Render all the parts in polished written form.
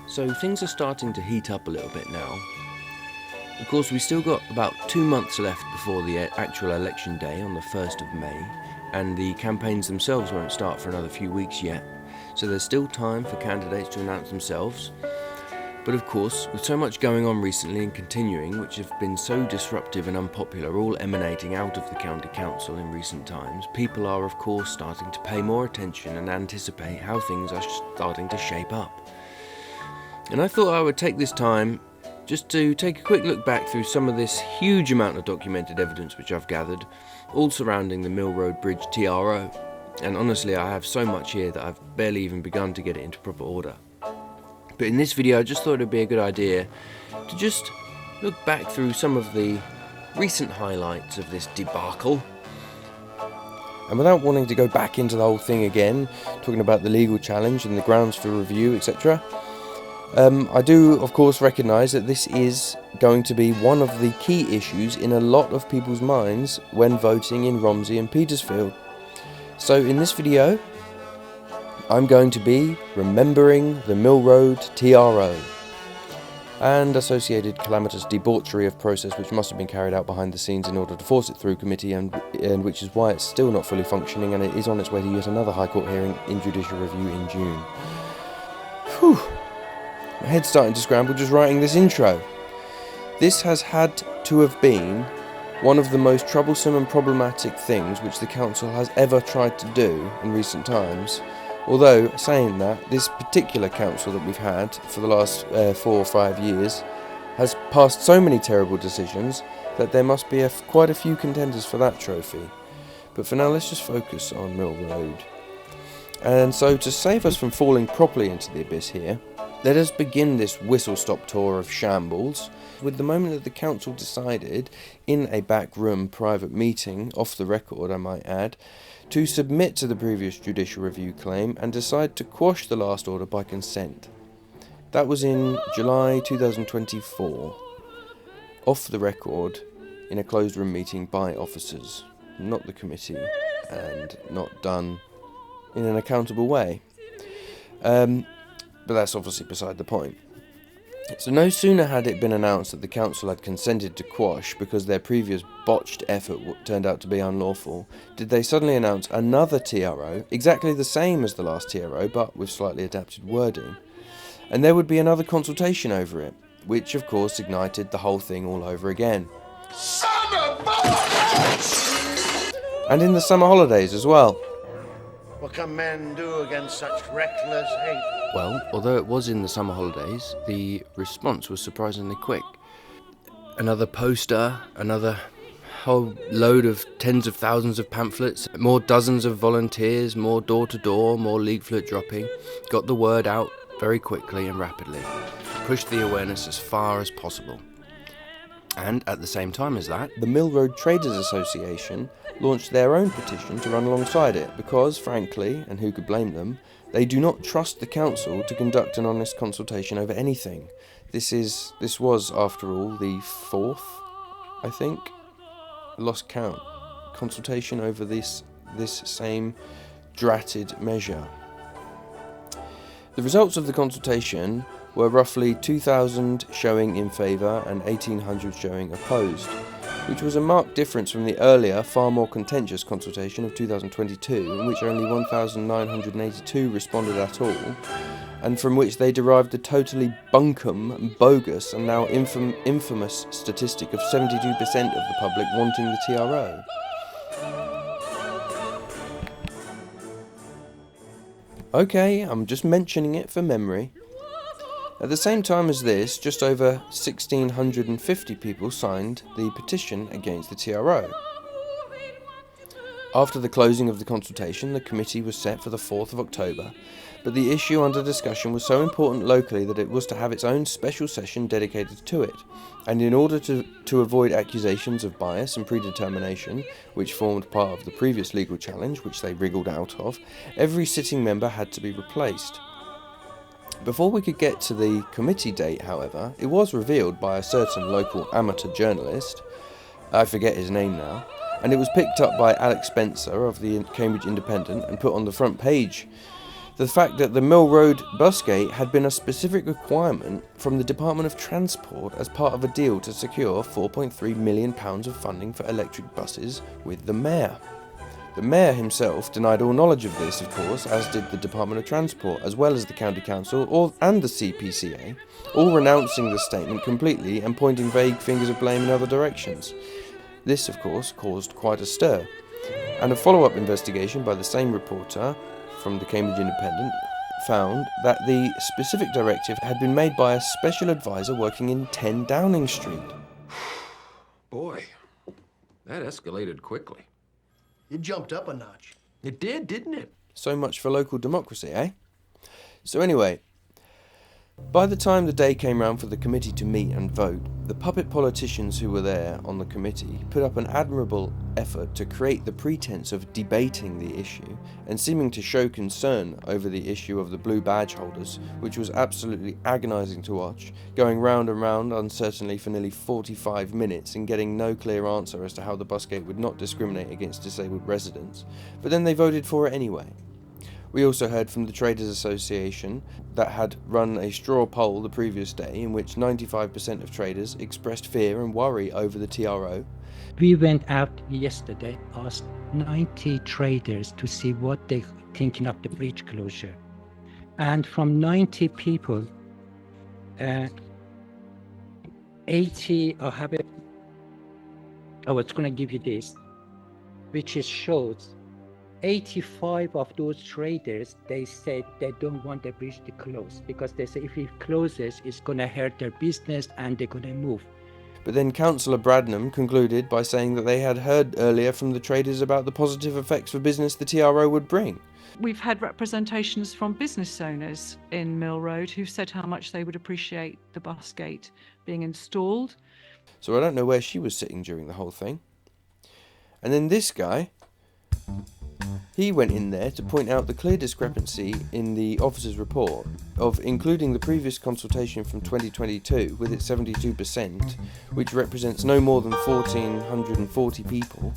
So things are starting to heat up a little bit now. Of course, we've still got about 2 months left before the actual election day on the 1st of May, and the campaigns themselves won't start for another few weeks yet, so there's still time for candidates to announce themselves. But of course, with so much going on recently and continuing, which have been so disruptive and unpopular, all emanating out of the county council in recent times, people are of course starting to pay more attention and anticipate how things are starting to shape up. And I thought I would take this time just to take a quick look back through some of this huge amount of documented evidence which I've gathered, all surrounding the Mill Road Bridge TRO. And honestly, I have so much here that I've barely even begun to get it into proper order. But in this video, I just thought it'd be a good idea to just look back through some of the recent highlights of this debacle. And without wanting to go back into the whole thing again, talking about the legal challenge and the grounds for review, etc., I do, of course, recognise that this is going to be one of the key issues in a lot of people's minds when voting in Romsey and Petersfield. So in this video, I'm going to be remembering the Mill Road TRO and associated calamitous debauchery of process which must have been carried out behind the scenes in order to force it through committee, and which is why it's still not fully functioning, and it is on its way to yet another High Court hearing in judicial review in June. Whew. My head's starting to scramble just writing this intro. This has had to have been one of the most troublesome and problematic things which the council has ever tried to do in recent times. Although, saying that, this particular council that we've had for the last 4 or 5 years has passed so many terrible decisions that there must be quite a few contenders for that trophy. But for now, let's just focus on Mill Road. And so, to save us from falling properly into the abyss here, let us begin this whistle-stop tour of shambles with the moment that the council decided, in a backroom private meeting, off the record I might add, to submit to the previous judicial review claim and decide to quash the last order by consent. That was in July 2024, off the record, in a closed room meeting by officers, not the committee, and not done in an accountable way. But that's obviously beside the point. So no sooner had it been announced that the council had consented to quash because their previous botched effort turned out to be unlawful, did they suddenly announce another TRO, exactly the same as the last TRO, but with slightly adapted wording. And there would be another consultation over it, which of course ignited the whole thing all over again. Son of a... And in the summer holidays as well. What can men do against such reckless hate? Well, although it was in the summer holidays, the response was surprisingly quick. Another poster, another whole load of tens of thousands of pamphlets, more dozens of volunteers, more door-to-door, more leaflet dropping, got the word out very quickly and rapidly, pushed the awareness as far as possible. And at the same time as that, the Mill Road Traders Association launched their own petition to run alongside it because, frankly, and who could blame them, they do not trust the council to conduct an honest consultation over anything. This was, after all, the 4th, I think, lost count, consultation over this same dratted measure. The results of the consultation were roughly 2,000 showing in favour and 1,800 showing opposed, which was a marked difference from the earlier, far more contentious consultation of 2022, in which only 1,982 responded at all, and from which they derived the totally bunkum, bogus, and now infamous statistic of 72% of the public wanting the TRO. Okay, I'm just mentioning it for memory. At the same time as this, just over 1,650 people signed the petition against the TRO. After the closing of the consultation, the committee was set for the 4th of October, but the issue under discussion was so important locally that it was to have its own special session dedicated to it, and in order to avoid accusations of bias and predetermination, which formed part of the previous legal challenge, which they wriggled out of, every sitting member had to be replaced. Before we could get to the committee date, however, it was revealed by a certain local amateur journalist, I forget his name now, and it was picked up by Alex Spencer of the Cambridge Independent and put on the front page. The fact that the Mill Road busgate had been a specific requirement from the Department of Transport as part of a deal to secure £4.3 million of funding for electric buses with the Mayor. The Mayor himself denied all knowledge of this, of course, as did the Department of Transport, as well as the County Council and the CPCA, all renouncing the statement completely and pointing vague fingers of blame in other directions. This, of course, caused quite a stir, and a follow-up investigation by the same reporter from the Cambridge Independent found that the specific directive had been made by a special advisor working in 10 Downing Street. Boy, that escalated quickly. It jumped up a notch. It did, didn't it? So much for local democracy, eh? So anyway, by the time the day came round for the committee to meet and vote, the puppet politicians who were there on the committee put up an admirable effort to create the pretense of debating the issue and seeming to show concern over the issue of the blue badge holders, which was absolutely agonising to watch, going round and round uncertainly for nearly 45 minutes and getting no clear answer as to how the busgate would not discriminate against disabled residents, but then they voted for it anyway. We also heard from the Traders Association that had run a straw poll the previous day in which 95% of traders expressed fear and worry over the TRO. We went out yesterday, asked 90 traders to see what they're thinking of the breach closure. And from 90 people, 80, I was going to give you this, which shows 85 of those traders, they said they don't want the bridge to close because they say if it closes, it's going to hurt their business and they're going to move. But then Councillor Bradnam concluded by saying that they had heard earlier from the traders about the positive effects for business the TRO would bring. We've had representations from business owners in Mill Road who've said how much they would appreciate the busgate being installed. So I don't know where she was sitting during the whole thing. And then this guy, he went in there to point out the clear discrepancy in the officer's report of including the previous consultation from 2022 with its 72%, which represents no more than 1,440 people,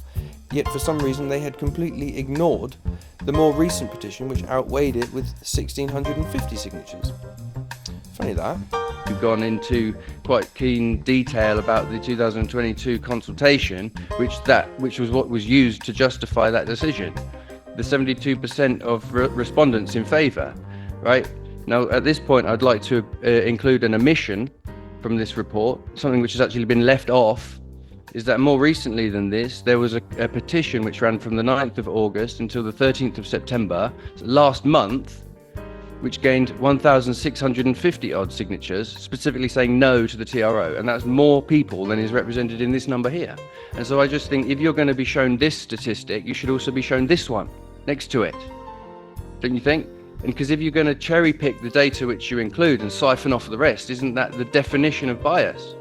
yet for some reason they had completely ignored the more recent petition which outweighed it with 1,650 signatures. Funny that. We've gone into quite keen detail about the 2022 consultation, which was what was used to justify that decision. The 72% of respondents in favour, right? Now, at this point, I'd like to include an omission from this report, something which has actually been left off, is that more recently than this, there was a petition which ran from the 9th of August until the 13th of September, last month, which gained 1,650 odd signatures, specifically saying no to the TRO, and that's more people than is represented in this number here. And so I just think if you're going to be shown this statistic, you should also be shown this one next to it, don't you think? And because if you're going to cherry pick the data which you include and siphon off the rest, isn't that the definition of bias?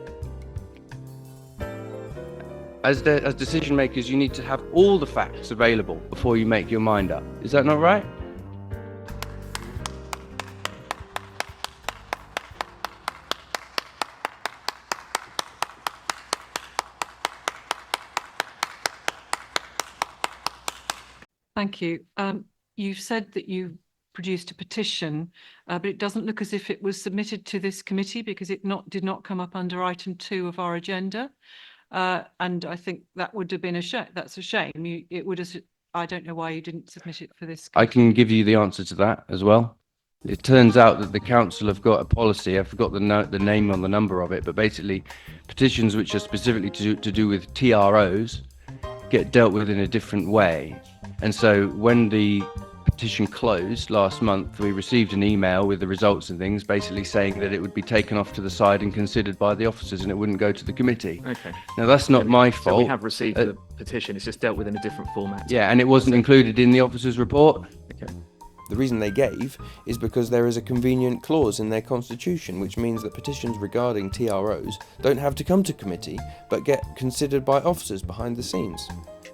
As decision makers, you need to have all the facts available before you make your mind up. Is that not right? Thank you. You've said that you produced a petition, but it doesn't look as if it was submitted to this committee because it did not come up under item 2 of our agenda. And I think that would have been that's a shame. It would have. I don't know why you didn't submit it for this committee. I can give you the answer to that as well. It turns out that the council have got a policy. I forgot the name on the number of it, but basically petitions which are specifically to do with TROs get dealt with in a different way. And so when the petition closed last month, we received an email with the results and things, basically saying that it would be taken off to the side and considered by the officers and it wouldn't go to the committee. Okay. Now that's not my fault. So we have received the petition, it's just dealt with in a different format. Yeah, and it wasn't included in the officers' report. Okay. The reason they gave is because there is a convenient clause in their constitution which means that petitions regarding TROs don't have to come to committee but get considered by officers behind the scenes.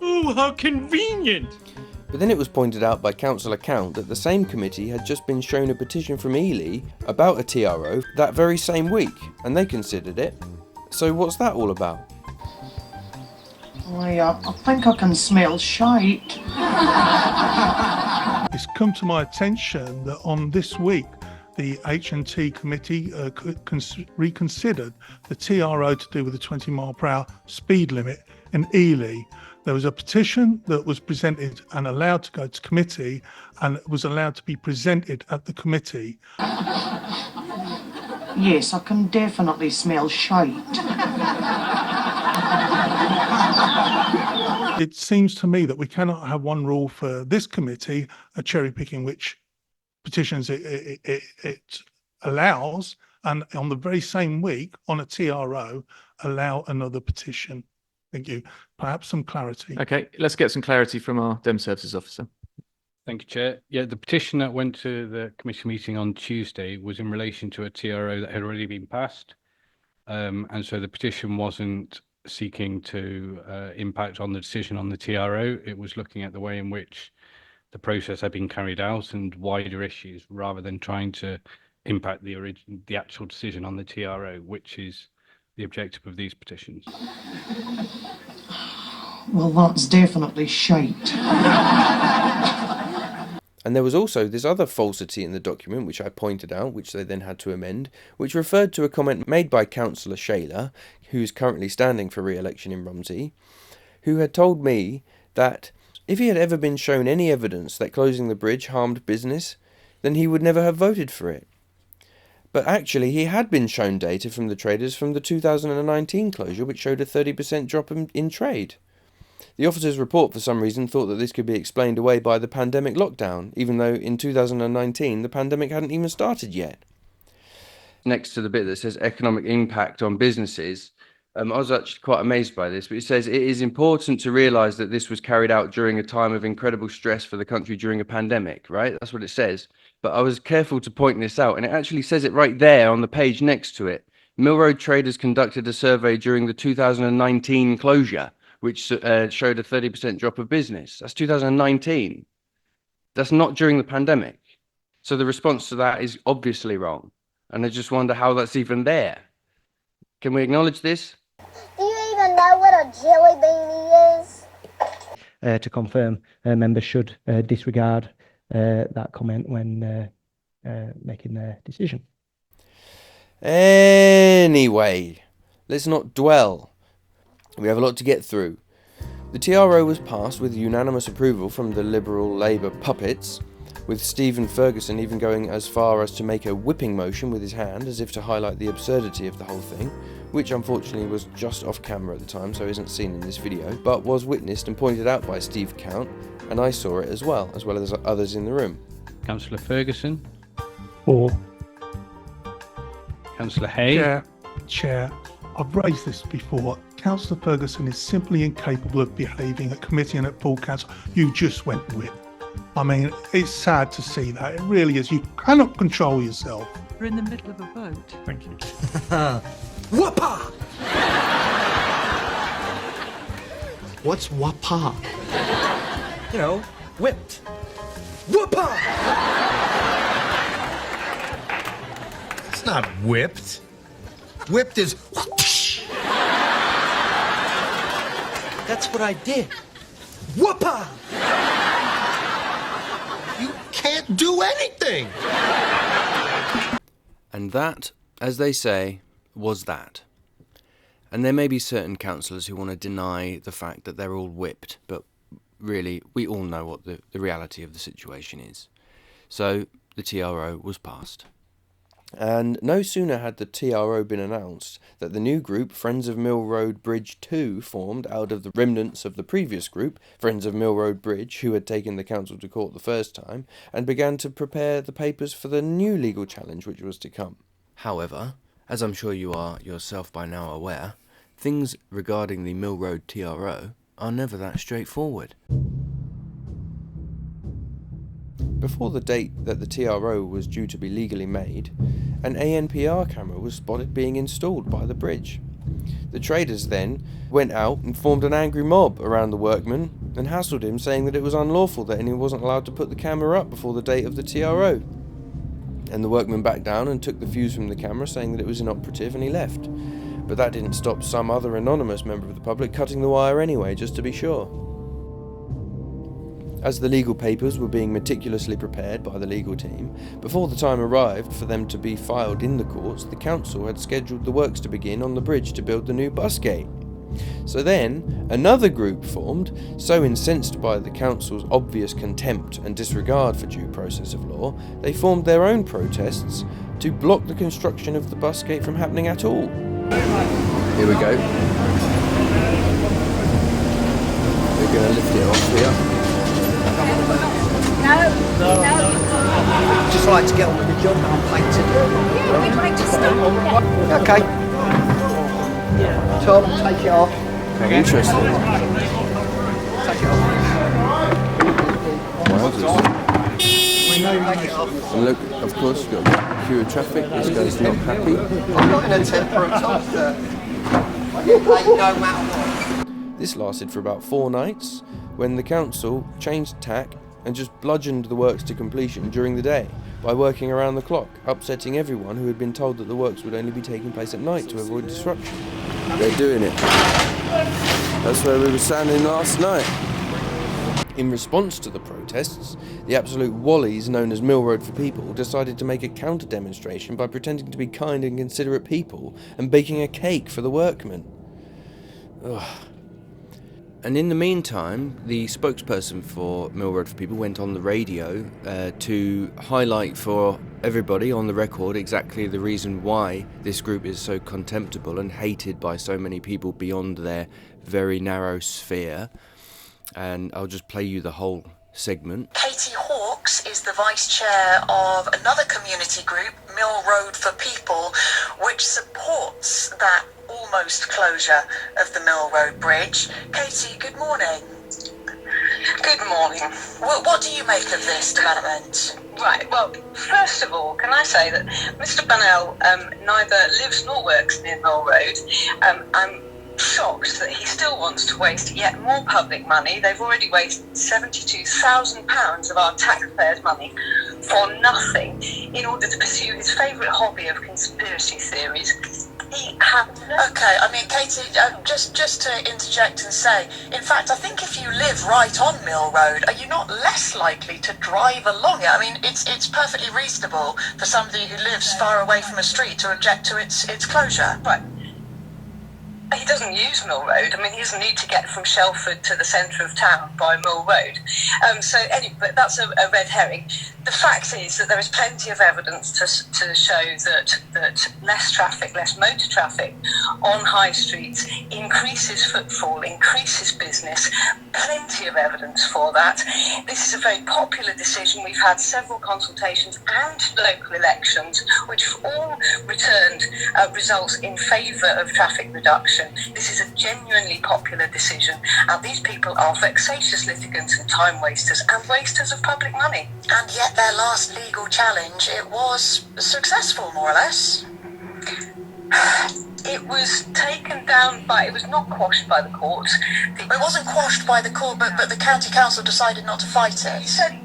Oh, how convenient! But then it was pointed out by Councillor Count that the same committee had just been shown a petition from Ely about a TRO that very same week, and they considered it. So what's that all about? I think I can smell shite. It's come to my attention that on this week, the H&T committee reconsidered the TRO to do with the 20-mile-per-hour speed limit in Ely. There was a petition that was presented and allowed to go to committee and was allowed to be presented at the committee. Yes, I can definitely smell shite. It seems to me that we cannot have one rule for this committee, a cherry picking which petitions it allows, and on the very same week on a TRO allow another petition. Thank you. Perhaps some clarity. Okay, let's get some clarity from our Dem Services officer. Thank you, Chair. Yeah, the petition that went to the committee meeting on Tuesday was in relation to a TRO that had already been passed. And so the petition wasn't seeking to impact on the decision on the TRO. It was looking at the way in which the process had been carried out and wider issues, rather than trying to impact the actual decision on the TRO, which is the objective of these petitions. Well, that's definitely shite. And there was also this other falsity in the document, which I pointed out, which they then had to amend, which referred to a comment made by Councillor Shaler, who's currently standing for re-election in Rumsey, who had told me that if he had ever been shown any evidence that closing the bridge harmed business, then he would never have voted for it. But actually, he had been shown data from the traders from the 2019 closure, which showed a 30% drop in trade. The officer's report, for some reason, thought that this could be explained away by the pandemic lockdown, even though in 2019 the pandemic hadn't even started yet. Next to the bit that says economic impact on businesses, I was actually quite amazed by this, but it says it is important to realise that this was carried out during a time of incredible stress for the country during a pandemic, right? That's what it says. But I was careful to point this out, and it actually says it right there on the page next to it. Mill Road traders conducted a survey during the 2019 closure, which showed a 30% drop of business. That's 2019. That's not during the pandemic. So the response to that is obviously wrong. And I just wonder how that's even there. Can we acknowledge this? Do you even know what a jelly beanie is? To confirm, members should disregard that comment when making their decision. Anyway, let's not dwell. We have a lot to get through. The TRO was passed with unanimous approval from the Liberal Labour puppets, with Stephen Ferguson even going as far as to make a whipping motion with his hand as if to highlight the absurdity of the whole thing, which unfortunately was just off camera at the time, so isn't seen in this video, but was witnessed and pointed out by Steve Count, and I saw it as well as others in the room. Councillor Ferguson. Or Councillor Hay. Chair, I've raised this before. Councillor Ferguson is simply incapable of behaving at committee and at full council. You just went with. I mean, it's sad to see that. It really is. You cannot control yourself. We're in the middle of a vote. Thank you. Whoppa! What's whoppa? You know, whipped. Whoppa! It's not whipped. Whipped is whoosh. That's what I did. Whoppa! You can't do anything. And that, as they say, was that. And there may be certain councillors who want to deny the fact that they're all whipped, but really, we all know what the reality of the situation is. So, the TRO was passed. And no sooner had the TRO been announced that the new group, Friends of Mill Road Bridge 2, formed out of the remnants of the previous group, Friends of Mill Road Bridge, who had taken the council to court the first time, and began to prepare the papers for the new legal challenge which was to come. However, as I'm sure you are yourself by now aware, things regarding the Mill Road TRO are never that straightforward. Before the date that the TRO was due to be legally made, an ANPR camera was spotted being installed by the bridge. The traders then went out and formed an angry mob around the workman and hassled him, saying that it was unlawful that he wasn't allowed to put the camera up before the date of the TRO. And the workman backed down and took the fuse from the camera, saying that it was inoperative, and he left. but that didn't stop some other anonymous member of the public cutting the wire anyway, just to be sure. As the legal papers were being meticulously prepared by the legal team, before the time arrived for them to be filed in the courts, the council had scheduled the works to begin on the bridge to build the new bus gate. So then, another group formed, so incensed by the council's obvious contempt and disregard for due process of law, they formed their own protests to block the construction of the bus gate from happening at all. Here we go. We're going to lift it off here. Just like to get on with the job that I'm paid to do. Yeah, we'd like to start. Okay. Tom, take it off. Interesting. Take it off. And look, of course, you've got a queue of traffic. This guy's not happy. I'm not in a temper at all, sir. I get paid no matter what. This lasted for about 4 nights, when the council changed tack and just bludgeoned the works to completion during the day by working around the clock, upsetting everyone who had been told that the works would only be taking place at night to avoid disruption. They're doing it. That's where we were standing last night. In response to the protests, the absolute wallies known as Mill Road for People decided to make a counter-demonstration by pretending to be kind and considerate people and baking a cake for the workmen. Ugh. And in the meantime, the spokesperson for Mill Road for People went on the radio to highlight for everybody on the record exactly the reason why this group is so contemptible and hated by so many people beyond their very narrow sphere. And I'll just play you the whole segment. Katie Hawkes is the vice chair of another community group, Mill Road for People, which supports that almost closure of the Mill Road Bridge. Katie, good morning. Good morning. What do you make of this development? Right, well, first of all, can I say that Mr. Bunnell neither lives nor works near Mill Road. I'm shocked that he still wants to waste yet more public money. They've already wasted £72,000 of our taxpayers' money for nothing in order to pursue his favourite hobby of conspiracy theories. Okay, I mean, Katie, just to interject and say, in fact, I think if you live right on Mill Road, are you not less likely to drive along it? I mean, it's perfectly reasonable for somebody who lives far away from a street to object to its closure. Right. He doesn't use Mill Road. I mean, he doesn't need to get from Shelford to the centre of town by Mill Road. So anyway, but that's a red herring. The fact is that there is plenty of evidence to show that less traffic, less motor traffic on high streets increases footfall, increases business. Plenty of evidence for that. This is a very popular decision. We've had several consultations and local elections, which have all returned results in favour of traffic reduction. This is a genuinely popular decision, and these people are vexatious litigants and time wasters and wasters of public money. And yet their last legal challenge, it was successful, more or less. It was taken down by, it was not quashed by the courts. It wasn't quashed by the court, but the county council decided not to fight it. You said,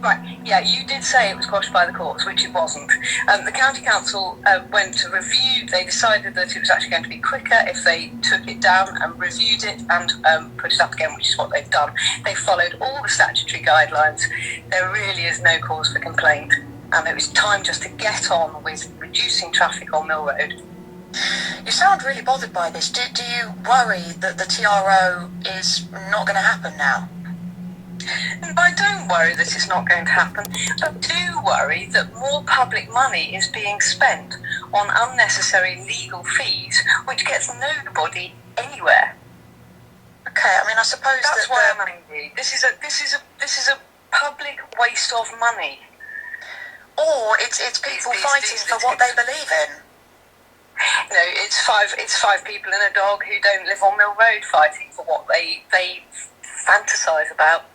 right, yeah, you did say it was quashed by the courts, which it wasn't. The county council went to review. They decided that it was actually going to be quicker if they took it down and reviewed it and put it up again, which is what they've done. They followed all the statutory guidelines. There really is no cause for complaint, and it was time just to get on with reducing traffic on Mill Road. You sound really bothered by this. Do you worry that the TRO is not going to happen now? I don't worry that it's not going to happen, but do worry that more public money is being spent on unnecessary legal fees, which gets nobody anywhere. Okay, I mean, I suppose that's why I'm angry. This is a public waste of money. Or it's people fighting for what they believe in. You know, it's five people and a dog who don't live on Mill Road fighting for what they fantasise about.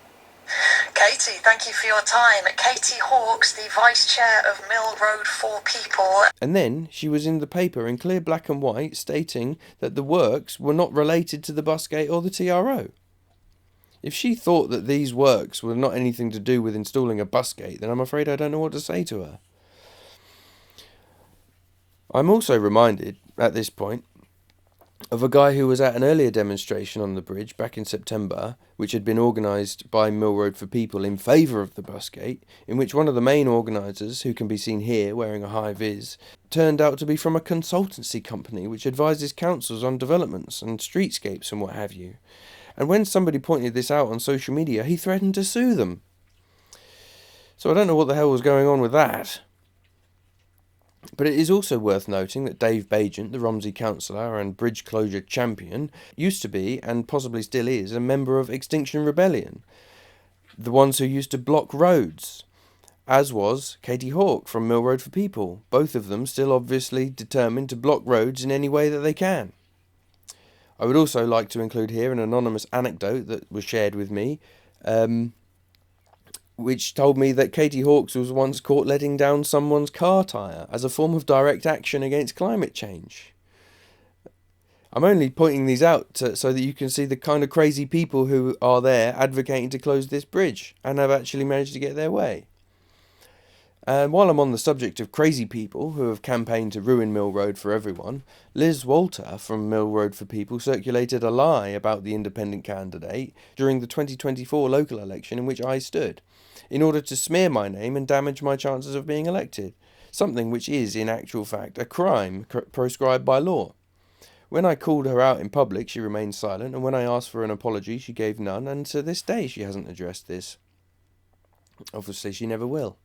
Katie, thank you for your time. Katie Hawkes, the Vice Chair of Mill Road for People. And then she was in the paper in clear black and white stating that the works were not related to the bus gate or the TRO. If she thought that these works were not anything to do with installing a bus gate, then I'm afraid I don't know what to say to her. I'm also reminded, at this point, of a guy who was at an earlier demonstration on the bridge back in September, which had been organised by Mill Road for People in favour of the bus gate, in which one of the main organisers, who can be seen here wearing a high-vis, turned out to be from a consultancy company which advises councils on developments and streetscapes and what have you. And when somebody pointed this out on social media, he threatened to sue them. So I don't know what the hell was going on with that. But it is also worth noting that Dave Bagent, the Romsey councillor and bridge closure champion, used to be, and possibly still is, a member of Extinction Rebellion, the ones who used to block roads, as was Katie Hawke from Mill Road for People, both of them still obviously determined to block roads in any way that they can. I would also like to include here an anonymous anecdote that was shared with me, which told me that Katie Hawkes was once caught letting down someone's car tyre as a form of direct action against climate change. I'm only pointing these out so that you can see the kind of crazy people who are there advocating to close this bridge and have actually managed to get their way. And while I'm on the subject of crazy people who have campaigned to ruin Mill Road for everyone, Liz Walter from Mill Road for People circulated a lie about the independent candidate during the 2024 local election in which I stood, in order to smear my name and damage my chances of being elected, something which is, in actual fact, a crime proscribed by law. When I called her out in public, she remained silent, and when I asked for an apology, she gave none, and to this day she hasn't addressed this. Obviously, she never will.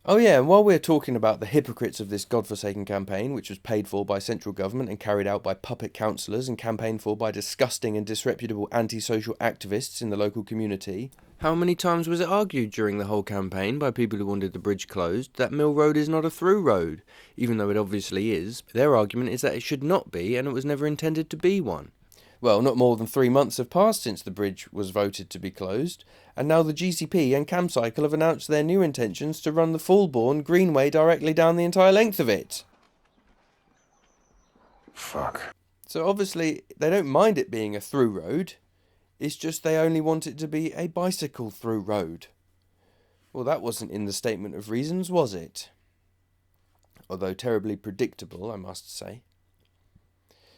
Oh yeah, and while we're talking about the hypocrites of this godforsaken campaign, which was paid for by central government and carried out by puppet councillors and campaigned for by disgusting and disreputable antisocial activists in the local community, how many times was it argued during the whole campaign by people who wanted the bridge closed that Mill Road is not a through road, even though it obviously is? Their argument is that it should not be, and it was never intended to be one. Well, not more than 3 months have passed since the bridge was voted to be closed, and now the GCP and Camcycle have announced their new intentions to run the Fulbourn Greenway directly down the entire length of it. Fuck. So obviously, they don't mind it being a through road, it's just they only want it to be a bicycle through road. Well, that wasn't in the statement of reasons, was it? Although terribly predictable, I must say.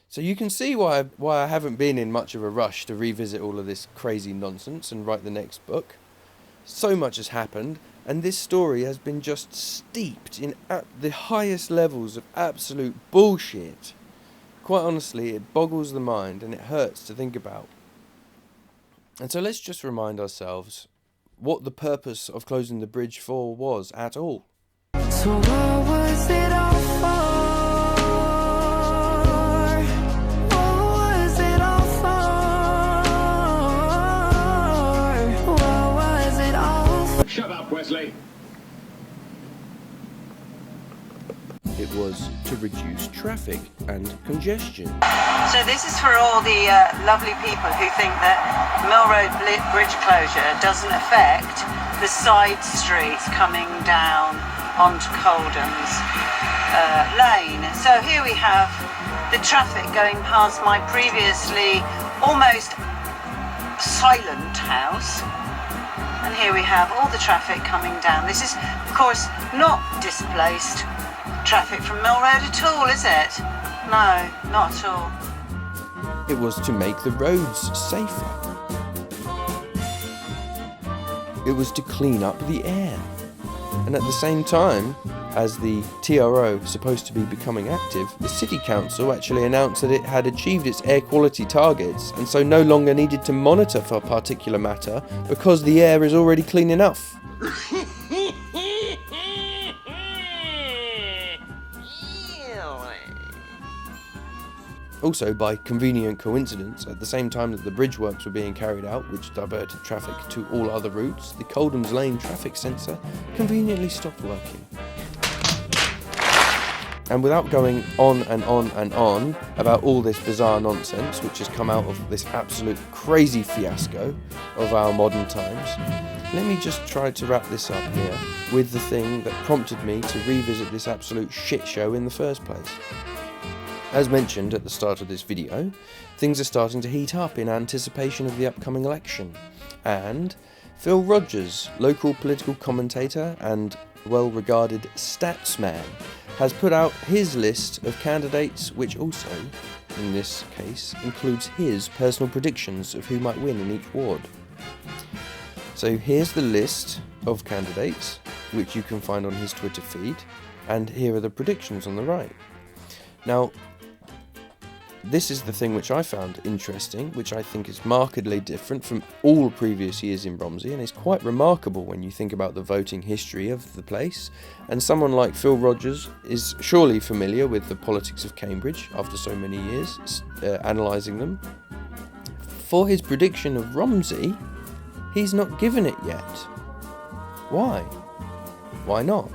So you can see why I haven't been in much of a rush to revisit all of this crazy nonsense and write the next book. So much has happened, and this story has been just steeped in the highest levels of absolute bullshit. Quite honestly, it boggles the mind and it hurts to think about. And so let's just remind ourselves what the purpose of closing the bridge for was at all. So what was it all for? Shut up, Wesley. It was to reduce traffic and congestion. So this is for all the lovely people who think that Mill Road bridge closure doesn't affect the side streets coming down onto Coldham's lane. So here we have the traffic going past my previously almost silent house. And here we have all the traffic coming down. This is, of course, not displaced traffic from Mill Road at all, is it? No, not at all. It was to make the roads safer. It was to clean up the air. And at the same time, as the TRO was supposed to be becoming active, the City Council actually announced that it had achieved its air quality targets and so no longer needed to monitor for particulate matter because the air is already clean enough. Also, by convenient coincidence, at the same time that the bridge works were being carried out, which diverted traffic to all other routes, the Coldham's Lane traffic sensor conveniently stopped working. And without going on and on and on about all this bizarre nonsense which has come out of this absolute crazy fiasco of our modern times, let me just try to wrap this up here with the thing that prompted me to revisit this absolute shit show in the first place. As mentioned at the start of this video, things are starting to heat up in anticipation of the upcoming election, and Phil Rogers, local political commentator and well-regarded statsman, has put out his list of candidates which also in this case, includes his personal predictions of who might win in each ward. So here's the list of candidates, which you can find on his Twitter feed, and here are the predictions on the right. Now, this is the thing which I found interesting, which I think is markedly different from all previous years in Romsey, and is quite remarkable when you think about the voting history of the place. And someone like Phil Rogers is surely familiar with the politics of Cambridge after so many years, analysing them. For his prediction of Romsey, he's not given it yet. Why? Why not?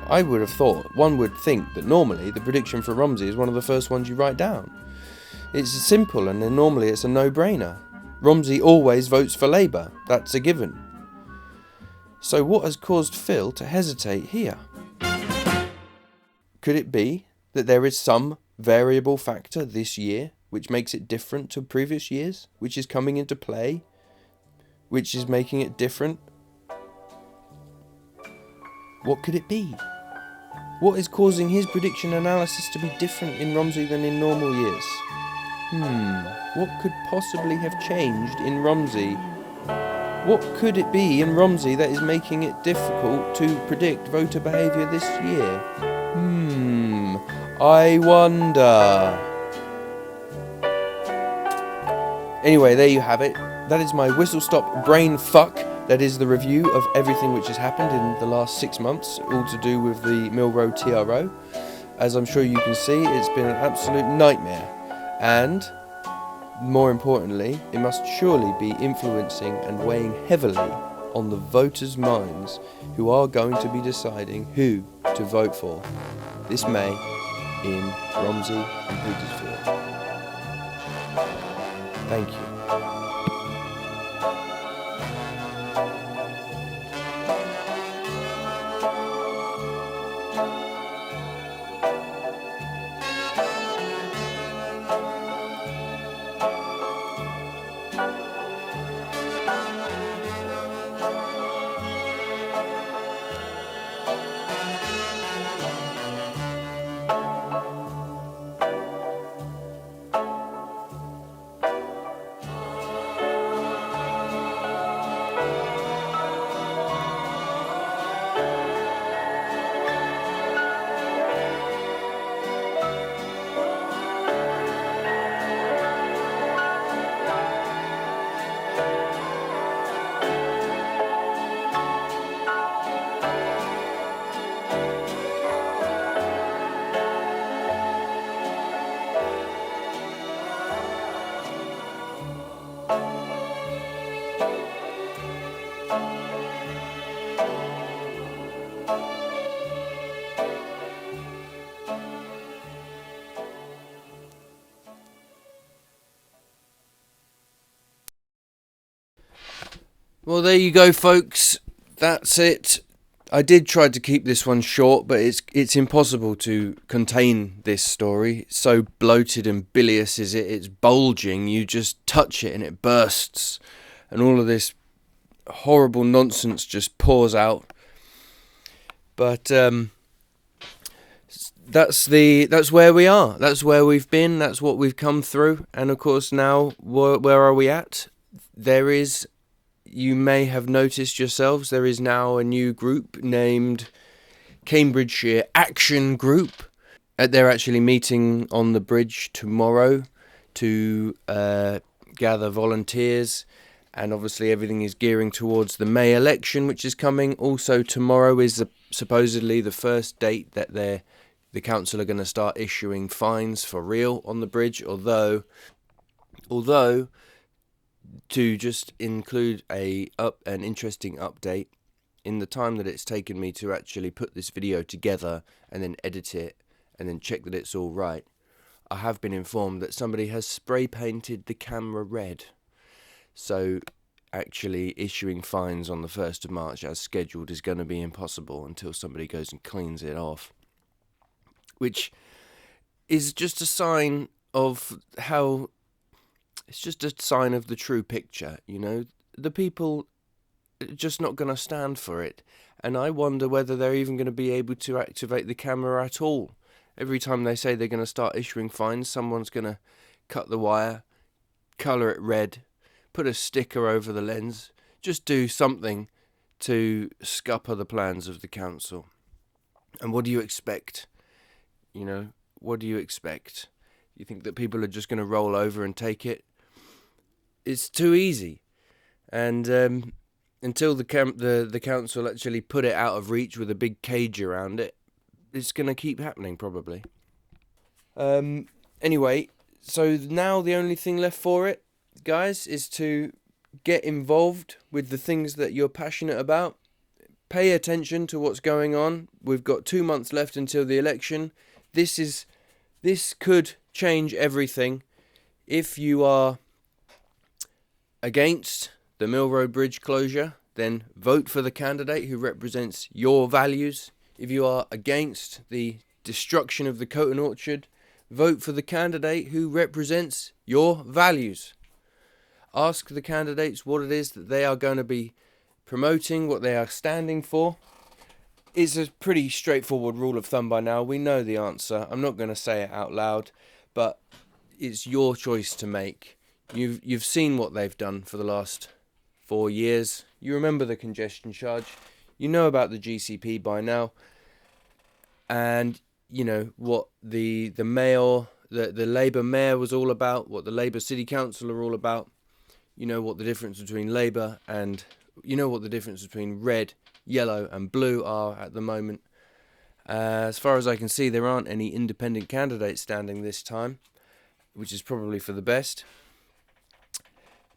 I would have thought, one would think that normally the prediction for Romsey is one of the first ones you write down. It's simple, and then normally it's a no-brainer. Romsey always votes for Labour, that's a given. So what has caused Phil to hesitate here? Could it be that there is some variable factor this year which makes it different to previous years, which is coming into play, which is making it different? What could it be? What is causing his prediction analysis to be different in Romsey than in normal years? What could possibly have changed in Romsey? What could it be in Romsey that is making it difficult to predict voter behaviour this year? I wonder. Anyway, there you have it. That is my whistle-stop brain fuck. That is the review of everything which has happened in the last 6 months, all to do with the Mill Road TRO. As I'm sure you can see, it's been an absolute nightmare. And, more importantly, it must surely be influencing and weighing heavily on the voters' minds who are going to be deciding who to vote for this May in Romsey and Petersfield. Thank you. Well, there you go, folks. That's it. I did try to keep this one short, but it's impossible to contain this story. So bloated and bilious is it. It's bulging. You just touch it and it bursts. And all of this horrible nonsense just pours out. But that's where we are. That's where we've been. That's what we've come through. And of course now, where are we at? There is... You may have noticed yourselves, there is now a new group named Cambridgeshire Action Group. They're actually meeting on the bridge tomorrow to gather volunteers, and obviously everything is gearing towards the May election, which is coming. Also, tomorrow is supposedly the first date that the council are going to start issuing fines for real on the bridge, although to just include an interesting update, in the time that it's taken me to actually put this video together and then edit it and then check that it's all right, I have been informed that somebody has spray painted the camera red. So actually issuing fines on the 1st of March as scheduled is going to be impossible until somebody goes and cleans it off. Which is just a sign of how... It's just a sign of the true picture, you know. The people are just not going to stand for it. And I wonder whether they're even going to be able to activate the camera at all. Every time they say they're going to start issuing fines, someone's going to cut the wire, colour it red, put a sticker over the lens, just do something to scupper the plans of the council. And what do you expect? You know, what do you expect? You think that people are just going to roll over and take it? It's too easy. And until the council actually put it out of reach with a big cage around it, it's going to keep happening probably. Anyway, so now the only thing left for it, guys, is to get involved with the things that you're passionate about. Pay attention to what's going on. We've got 2 months left until the election. This could change everything. If you are against the Mill Road Bridge closure, then vote for the candidate who represents your values. If you are against the destruction of the Coton Orchard, vote for the candidate who represents your values. Ask the candidates what it is that they are going to be promoting, what they are standing for. It's a pretty straightforward rule of thumb by now. We know the answer. I'm not going to say it out loud, but it's your choice to make. You've seen what they've done for the last 4 years. You remember the congestion charge. You know about the GCP by now. And you know what the mayor, the Labour mayor was all about, what the Labour City Council are all about. You know what the difference between Labour and, you know what the difference between red, yellow and blue are at the moment. As far as I can see, there aren't any independent candidates standing this time, which is probably for the best.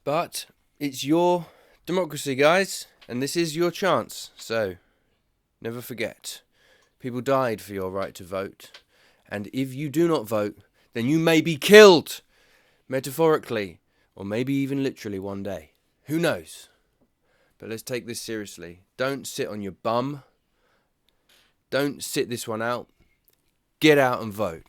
But it's your democracy, guys, and this is your chance. So never forget, people died for your right to vote. And if you do not vote, then you may be killed, metaphorically, or maybe even literally one day. Who knows? But let's take this seriously. Don't sit on your bum. Don't sit this one out. Get out and vote.